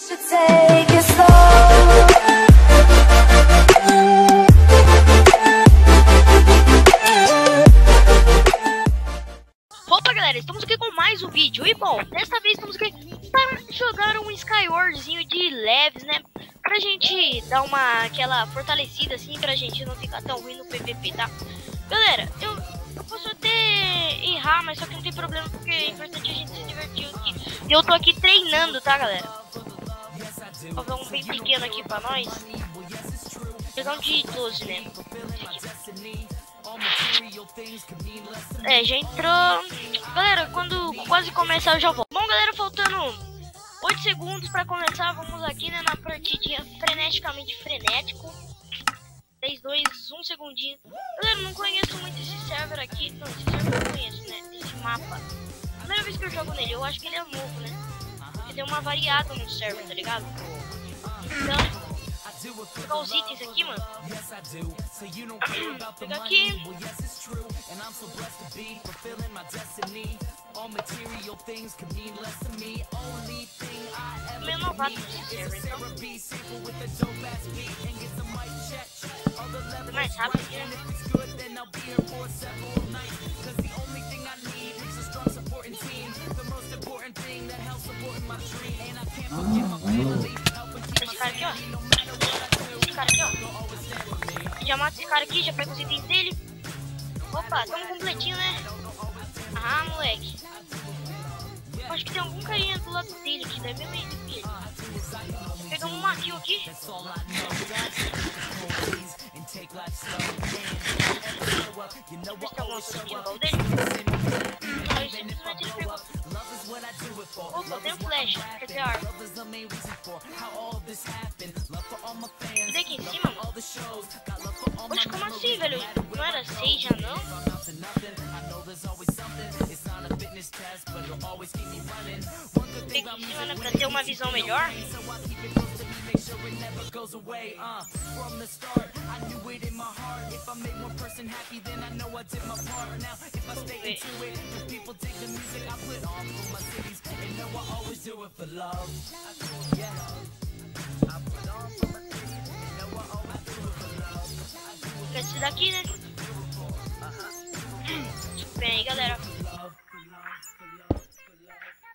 Take it slow. Opa galera, estamos aqui com mais um vídeo. E bom, dessa vez estamos aqui para jogar um Skywardzinho de leves, né? Pra gente dar aquela fortalecida assim, pra gente não ficar tão ruim no PVP, tá? Galera, eu posso até errar, mas só que não tem problema, porque é importante a gente se divertir aqui. E eu tô aqui treinando, tá galera? Vou pegar um bem pequeno aqui pra nós. Vou pegar um de 12, né? Já entrou. Galera, quando quase começar eu já volto. Bom galera, faltando 8 segundos pra começar. Vamos aqui, né, na partidinha freneticamente frenético. 3, 2, 1 segundinho. Galera, não conheço muito esse server aqui. Não, esse server eu não conheço, né? Esse mapa. Primeira vez que eu jogo nele, eu acho que ele é novo, né? Porque deu uma variada no server, tá ligado? Então, vou pegar os itens aqui, mano. Pegar aqui. Meio novato nesse server, então. Foi mais rápido aqui, né? Esse cara aqui, ó. Esse cara aqui, ó. Já mata esse cara aqui, já pega os itens dele. Opa, tamo completinho, né? Ah, moleque. Acho que tem algum carinha do lado dele aqui, deve ver ele aqui. Pegamos um maquinho aqui. Deixa eu ver se tem alguma coisa aqui no baú dele. Não, ele simplesmente ele pegou. Opa, tem um flash, quer dizer, arma. Cadê aqui em cima, mano? Oxe, como assim, velho? Não era 6 já, não? Tem aqui em cima, né, pra ter uma visão melhor. Esse daqui, né? Bem aí, galera.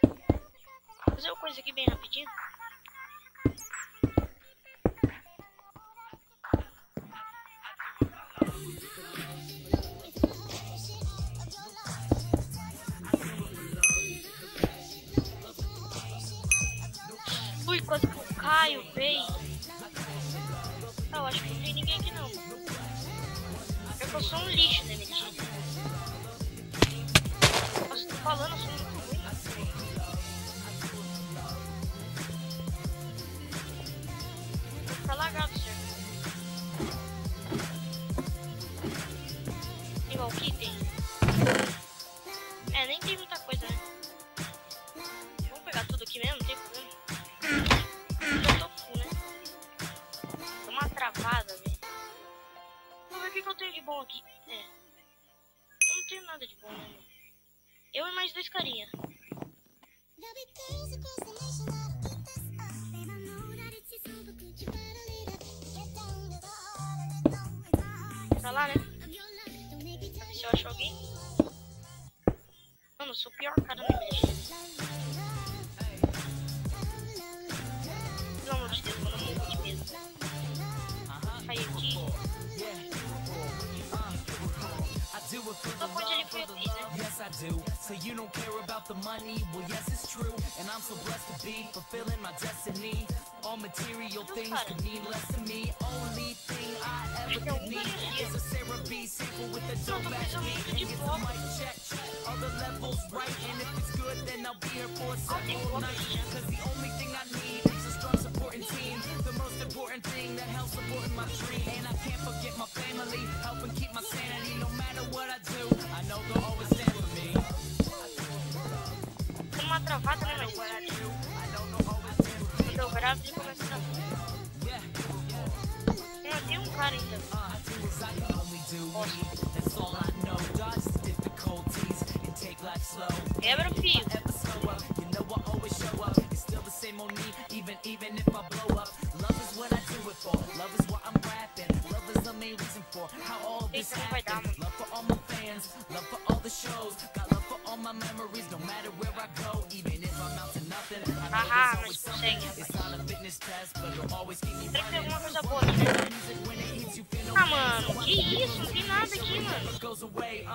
Vou fazer uma coisa aqui bem rapidinho. Ui, quase que eu caio, véi. Ah, eu acho que não tem ninguém aqui não. É que eu sou um lixo, né, menino? Nossa, tô falando, eu sou muito ruim. Tá lagado, senhor. Igual que tem. Nem tem muita coisa, né? Vamos pegar tudo aqui mesmo, não tem problema. Já tô full, né? Tô uma travada, velho. Vamos ver o que eu tenho de bom aqui. Eu não tenho nada de bom, né, mano? Eu e mais 2 carinha. Pra lá, né? Pra ver se eu acho alguém. Mano, eu sou o pior cara da minha. Pelo amor de Deus, mano, eu morro de medo. Sai aqui. Só pode ele foi aqui, né? Yes, I do. So you don't care about the money? Well, yes, it's true. And I'm so blessed to be fulfilling my destiny. All material things can mean less to me. Only thing I ever need is a Sarah B sample with a dope ass beat. And get the mic check. All the levels right. And if it's good, then I'll be here for several nights. Cause the only thing I need is a strong supporting team. The most important thing that helps supporting my dream. And I can't forget my family. Helping keep my sanity no matter what I do. I know they'll always stand for me. Tem uma travada, né, mais barato. Quando eu gravo, ele começa a travar. Tem um cara ainda. Quebra o fio. even if I blow up. Love is what I do it for. Love is what I'm rapping. Love is the main reason for how all this happened. Love for all my fans, love for all the shows. Got love for all my memories, no matter where I go. Even if I'm out to nothing, I know there's always something. It's not a fitness test, but it'll always keep me running. Alguma coisa boa aqui, né? Ah, mano, que isso? Não tem nada aqui, mano. Goes away,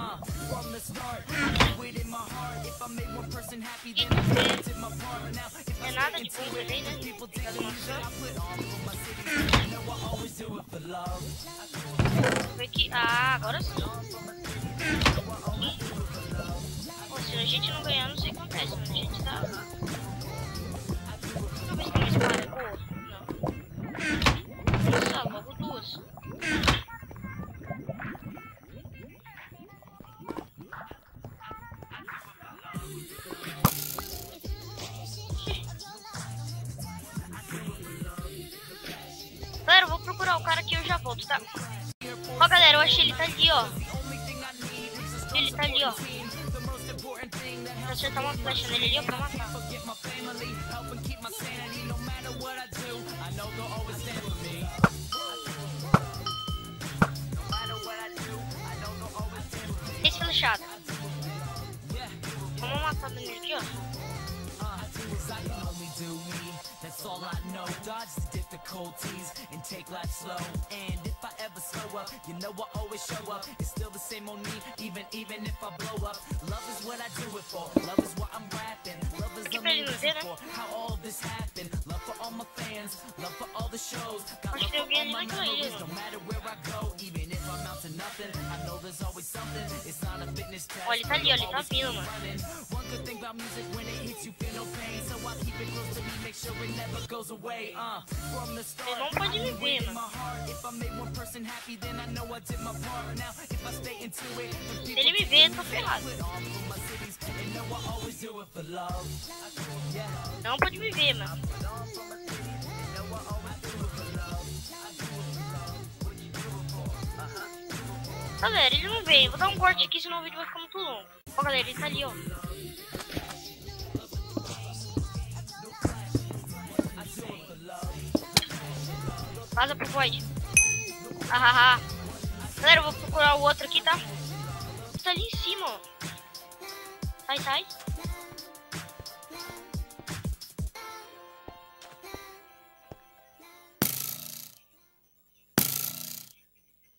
from the start. With in my heart, if I made one person happy, then E I did my part. Now, if não é I nada de bom também, né? people take Faz the uma music I ação. put on for my city, I know I always do it for love. Foi aqui. Ah, agora sim. Pô, se a gente não ganhar, não sei o que acontece, mano. A gente tá. Deixa eu ver se tem uma espada boa. Não. Nossa, logo duas. Galera, eu vou procurar o cara aqui e eu já volto, tá? Ó, galera, eu achei ele tá ali, ó. Ele tá ali, ó. Vou acertar uma flecha nele ali, ó, pra matar. Forget my family, help and keep my sanity, no matter what I do. I know they'll always stand for me. No matter what I do, I know they'll always stand for me. Esse flechado. Vamos matar nele aqui, ó. I can only do me, that's all I know. Dodge the difficulties and take life slow. And if I ever slow up, you know I always show up. It's still the same on me, even if I blow up. Love is what I do it for, love is what I'm rapping. Love is the main reason for how all this happened. Love for all my fans, love for all the shows. Got love for all my memories, no matter where I go. Even if I'm out to nothing, I know there's always something. It's not a fitness test. Ó, ele tá ali, ó, ele tá vindo, mano. One good thing about music, when it hits you feel no pain. So I keep it close to me, make sure it never goes away. From the start, Ele não pode me ver, in my mano. heart, if I made one person happy, then I know I did my part. Now, if I stay into it, the Se people ele me ver, eu tô ferrado. put on for my cities, they know I always do it for love. Yeah, Não pode me ver, mano. put on for my cities, they know I always do it for love. I do it for love. What you do it for? Galera, ele não veio. Vou dar um corte aqui, senão o vídeo vai ficar muito longo. Ó, galera, ele tá ali, ó. Vaza pro Void. Ah. Galera, eu vou procurar o outro aqui, tá? Tá ali em cima, ó. Sai.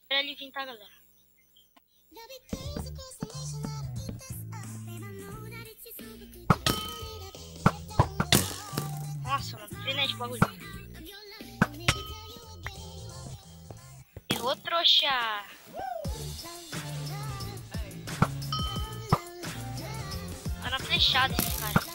Espera ele vir, tá, galera? Nossa, mano, frenético o bagulho. Errou, trouxa. Tá na flechada esse cara.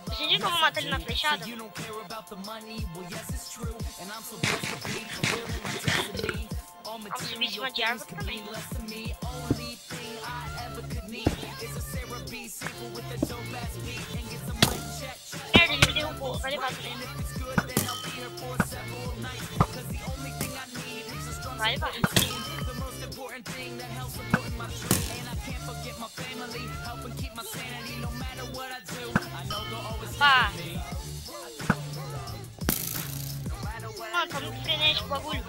Você viu como matar ele na flechada? You don't care about the money, well yes it's true, and I'm so blessed to be fulfilling my destiny. All subir em cima material de árvore things could também. mean less to me. Only thing I ever could need is a Sarah B sample with a dope ass beat and get some money check. Merda, ele me derrubou. Vai levar And também. if it's good, then I'll be here for several nights. Cause the only thing I need is a strong Vai. team. The most important thing that helps supporting my dream. And I can't forget my family, helping keep my sanity. No matter what I do, I know they'll always Pá. stand with me. Mano, tá muito frenético o bagulho.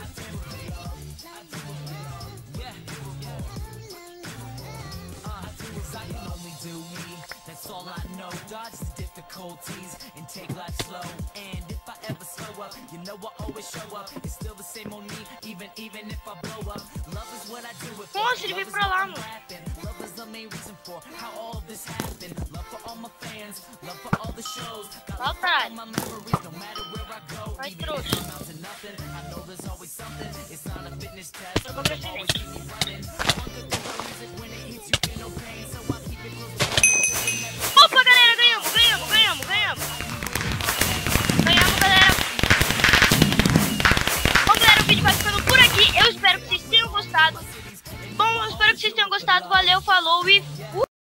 I can only do me, that's all I know. Dodge the difficulties and take life slow. And if I ever slow up, you know I always show up. It's still the same on me, even if I blow up. Love is what I do it for. Nossa, ele veio pra lá, mano. Love is the main reason for how all this happened. Love for all my fans, love for all the shows. Got Ó, love for all otário. my memories, no matter where I go. Vai, Even if trouxa. I'm out to nothing, I know there's always something. It's not a fitness test, Eu vou but pra it'll always frente. keep me running. One good thing about music, when it hits you feel no pain. So I keep it close to me, make sure it never Opa, galera, ganhamos, galera. Bom, galera, o vídeo vai ficando por aqui. Eu espero que vocês tenham gostado. Bom, eu espero que vocês tenham gostado. Valeu, falou e fui.